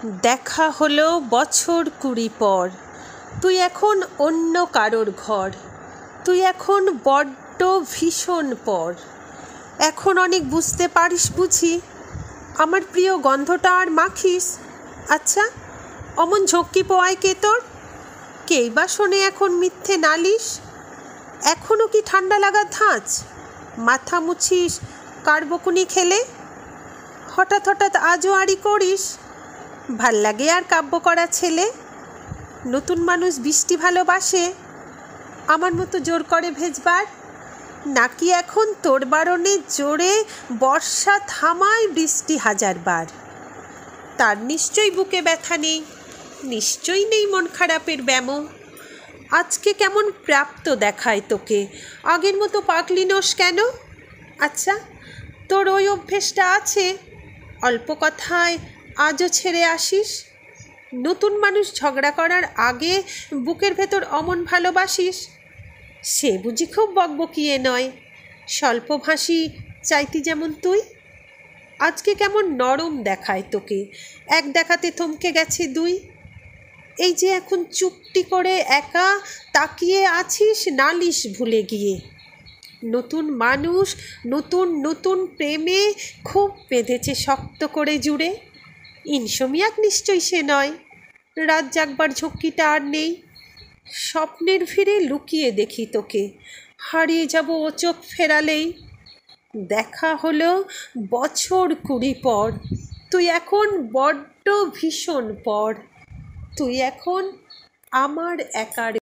দেখা হলো বছর 20 পর। তুই এখন অন্য কারোর ঘর, তুই এখন বড্ড ভীষণ পর। এখন অনেক বুঝতে পারিস বুঝি, আমার প্রিয় গন্ধটা আর মাখিস। আচ্ছা, অমন ঝক্কি পোয়ায় কে তোর? কেই বা শোনে এখন মিথ্যে নালিশ? এখনও কি ঠান্ডা লাগার ধাঁচ? মাথা মুছিস কার বকুনি খেলে? হঠাৎ হঠাৎ আজও আড়ি করিস? ভাল লাগে আর কাব্য করা ছেলে? নতুন মানুষ বৃষ্টি ভালোবাসে, আমার মতো জোর করে ভেজবার? নাকি এখন তোর বারণে জোরে বর্ষা থামায় বৃষ্টি হাজারবার? তার নিশ্চয়ই বুকে ব্যথা নেই, নিশ্চয়ই নেই মন খারাপের ব্যামো। আজকে কেমন প্রাপ্ত দেখায় তোকে, আগের মতো পাগলিনোস কেন? আচ্ছা, তোর ওই অভ্যেসটা আছে, অল্প কথায় আজও ছেড়ে আসিস? নতুন মানুষ ঝগড়া করার আগে বুকের ভেতর অমন ভালোবাসিস? সে বুঝি খুব বকবকিয়ে নয়, স্বল্পভাষী চাইতি যেমন তুই। আজকে কেমন নরম দেখায় তোকে, এক দেখাতে থমকে গেছে দুই। এই যে এখন চুপটি করে একা তাকিয়ে আছিস নালিশ ভুলে গিয়ে। নতুন মানুষ নতুন নতুন প্রেমে খুব বেঁধেছে শক্ত করে জুড়ে। ইনসোমিয়াক নিশ্চয়ই সে নয়, রাত জাগবার ঝক্কিটা আর নেই। স্বপ্নের ভিড়ে লুকিয়ে দেখি তোকে, হারিয়ে যাব ও চোখ ফেরালেই। দেখা হলো বছর 20 পর, তুই এখন বড্ড ভীষণ পর। তুই এখন আমার একার